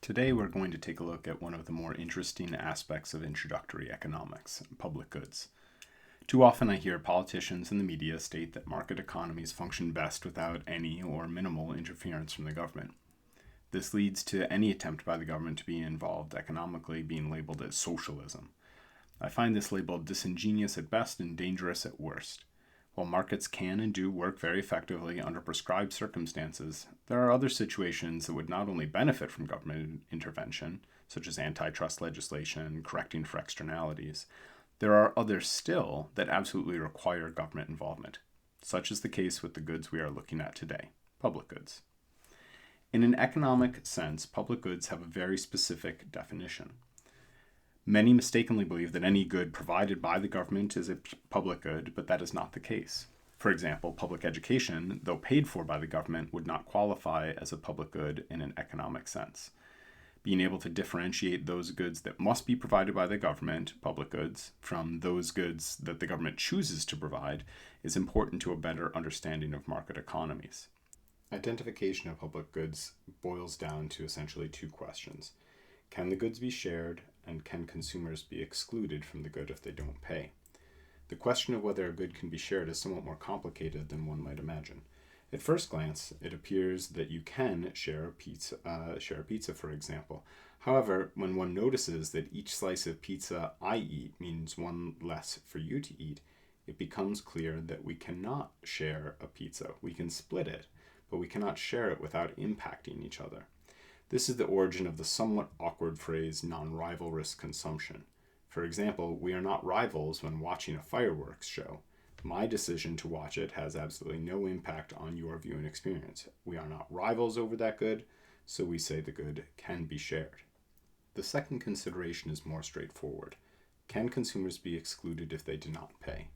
Today we're going to take a look at one of the more interesting aspects of introductory economics, public goods. Too often I hear politicians and the media state that market economies function best without any or minimal interference from the government. This leads to any attempt by the government to be involved economically being labeled as socialism. I find this label disingenuous at best and dangerous at worst. While markets can and do work very effectively under prescribed circumstances, there are other situations that would not only benefit from government intervention, such as antitrust legislation, correcting for externalities, there are others still that absolutely require government involvement. Such is the case with the goods we are looking at today, public goods. In an economic sense, public goods have a very specific definition. Many mistakenly believe that any good provided by the government is a public good, but that is not the case. For example, public education, though paid for by the government, would not qualify as a public good in an economic sense. Being able to differentiate those goods that must be provided by the government, public goods, from those goods that the government chooses to provide is important to a better understanding of market economies. Identification of public goods boils down to essentially two questions. Can the goods be shared, and can consumers be excluded from the good if they don't pay? The question of whether a good can be shared is somewhat more complicated than one might imagine. At first glance, it appears that you can share a pizza, for example. However, when one notices that each slice of pizza I eat means one less for you to eat, it becomes clear that we cannot share a pizza. We can split it, but we cannot share it without impacting each other. This is the origin of the somewhat awkward phrase non-rivalrous consumption. For example, we are not rivals when watching a fireworks show. My decision to watch it has absolutely no impact on your viewing experience. We are not rivals over that good, so we say the good can be shared. The second consideration is more straightforward. Can consumers be excluded if they do not pay?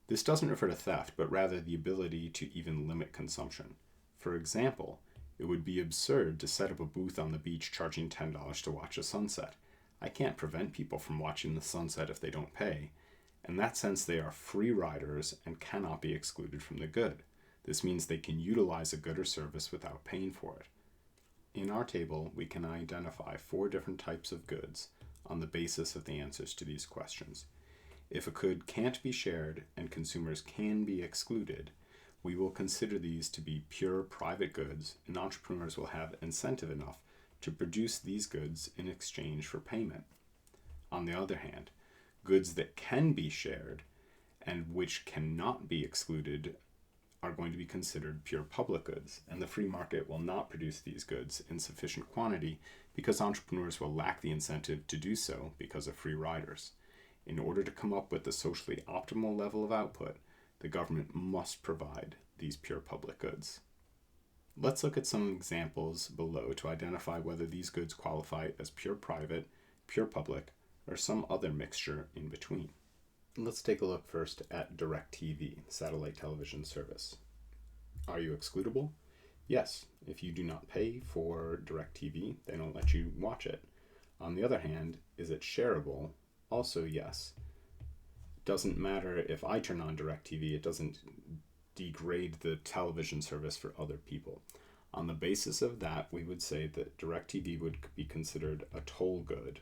This doesn't refer to theft, but rather the ability to even limit consumption. For example, it would be absurd to set up a booth on the beach charging $10 to watch a sunset. I can't prevent people from watching the sunset if they don't pay. In that sense, they are free riders and cannot be excluded from the good. This means they can utilize a good or service without paying for it. In our table, we can identify 4 different types of goods on the basis of the answers to these questions. If a good can't be shared and consumers can be excluded, we will consider these to be pure private goods, and entrepreneurs will have incentive enough to produce these goods in exchange for payment. On the other hand, goods that can be shared and which cannot be excluded are going to be considered pure public goods, and the free market will not produce these goods in sufficient quantity because entrepreneurs will lack the incentive to do so because of free riders. In order to come up with the socially optimal level of output, the government must provide these pure public goods. Let's look at some examples below to identify whether these goods qualify as pure private, pure public, or some other mixture in between. Let's take a look first at DirecTV, satellite television service. Are you excludable? Yes. If you do not pay for DirecTV, they don't let you watch it. On the other hand, is it shareable? Also yes. Doesn't matter if I turn on DirecTV, it doesn't degrade the television service for other people. On the basis of that, we would say that DirecTV would be considered a toll good.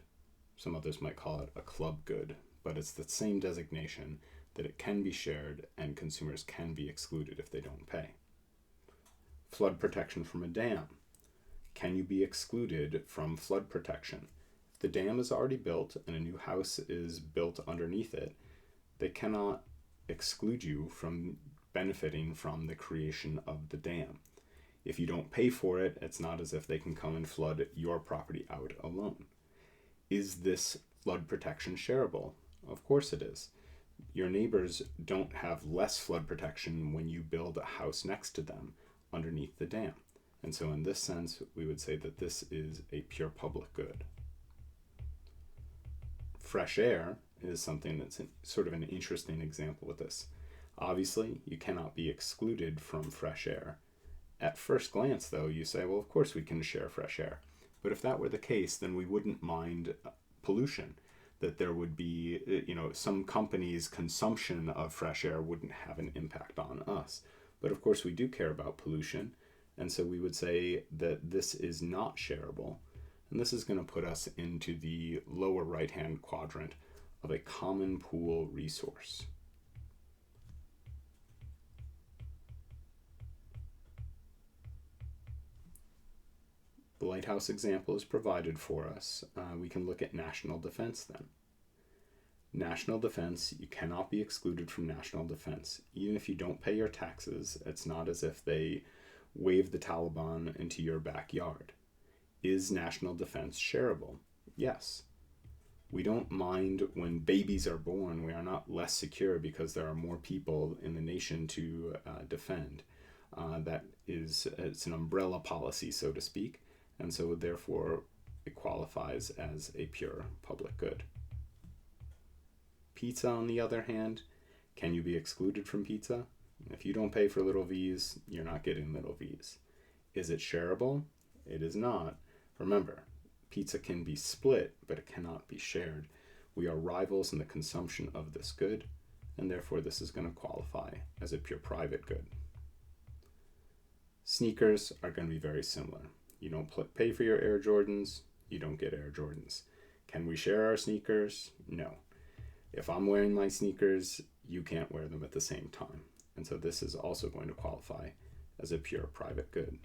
Some others might call it a club good, but it's the same designation that it can be shared and consumers can be excluded if they don't pay. Flood protection from a dam. Can you be excluded from flood protection? If the dam is already built and a new house is built underneath it, they cannot exclude you from benefiting from the creation of the dam. If you don't pay for it, it's not as if they can come and flood your property out alone. Is this flood protection shareable? Of course it is. Your neighbors don't have less flood protection when you build a house next to them underneath the dam. And so in this sense, we would say that this is a pure public good. Fresh air is something that's sort of an interesting example with this. Obviously, you cannot be excluded from fresh air. At first glance, though, you say, well, of course we can share fresh air. But if that were the case, then we wouldn't mind pollution. That there would be, some companies' consumption of fresh air wouldn't have an impact on us. But of course we do care about pollution, and so we would say that this is not shareable. And this is going to put us into the lower right-hand quadrant of a common pool resource. The lighthouse example is provided for us. We can look at national defense then. National defense, you cannot be excluded from national defense. Even if you don't pay your taxes, it's not as if they wave the Taliban into your backyard. Is national defense shareable? Yes. We don't mind when babies are born. We are not less secure because there are more people in the nation to defend. It's an umbrella policy, so to speak, and so therefore it qualifies as a pure public good. Pizza, on the other hand, can you be excluded from pizza? If you don't pay for little V's, you're not getting little V's. Is it shareable? It is not. Remember, pizza can be split, but it cannot be shared. We are rivals in the consumption of this good, and therefore this is going to qualify as a pure private good. Sneakers are going to be very similar. You don't pay for your Air Jordans, you don't get Air Jordans. Can we share our sneakers? No. If I'm wearing my sneakers, you can't wear them at the same time. And so this is also going to qualify as a pure private good.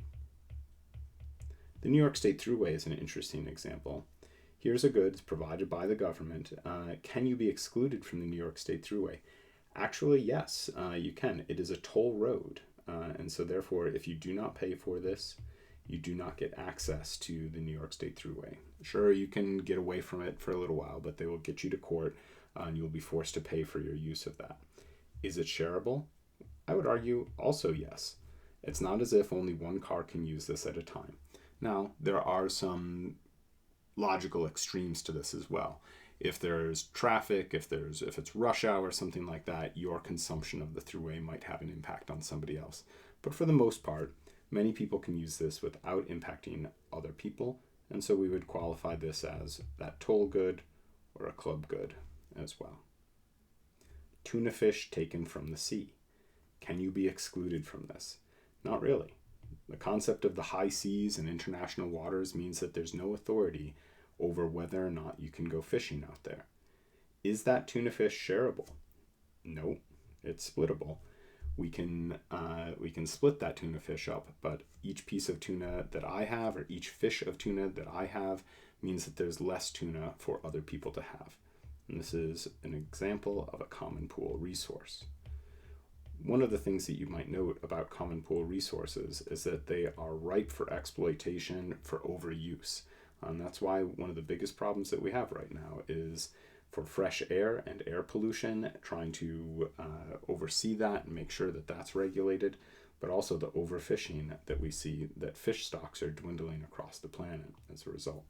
The New York State Thruway is an interesting example. Here's a good provided by the government. Can you be excluded from the New York State Thruway? Actually, yes, you can. It is a toll road. And so therefore, if you do not pay for this, you do not get access to the New York State Thruway. Sure, you can get away from it for a little while, but they will get you to court and you'll be forced to pay for your use of that. Is it shareable? I would argue also yes. It's not as if only one car can use this at a time. Now, there are some logical extremes to this as well. If there's traffic, if it's rush hour, something like that, your consumption of the thruway might have an impact on somebody else. But for the most part, many people can use this without impacting other people, and so we would qualify this as that toll good or a club good as well. Tuna fish taken from the sea. Can you be excluded from this? Not really. The concept of the high seas and international waters means that there's no authority over whether or not you can go fishing out there. Is that tuna fish shareable? No, it's splittable. We can split that tuna fish up, but each piece of tuna that I have or each fish of tuna that I have means that there's less tuna for other people to have. And this is an example of a common pool resource. One of the things that you might note about common pool resources is that they are ripe for exploitation, for overuse. And that's why one of the biggest problems that we have right now is for fresh air and air pollution, trying to oversee that and make sure that that's regulated, but also the overfishing that we see, that fish stocks are dwindling across the planet as a result.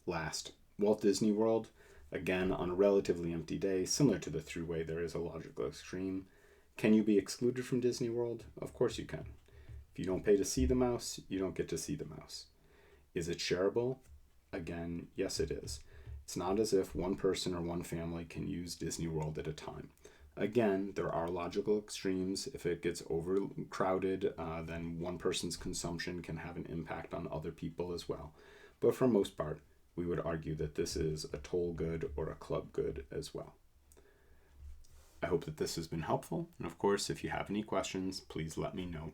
Last, Walt Disney World. Again, on a relatively empty day, similar to the thruway, there is a logical extreme. Can you be excluded from Disney World? Of course you can. If you don't pay to see the mouse, you don't get to see the mouse. Is it shareable? Again, yes it is. It's not as if one person or one family can use Disney World at a time. Again, there are logical extremes. If it gets overcrowded, then one person's consumption can have an impact on other people as well. But for most part, we would argue that this is a toll good or a club good as well. I hope that this has been helpful, and of course, if you have any questions, please let me know.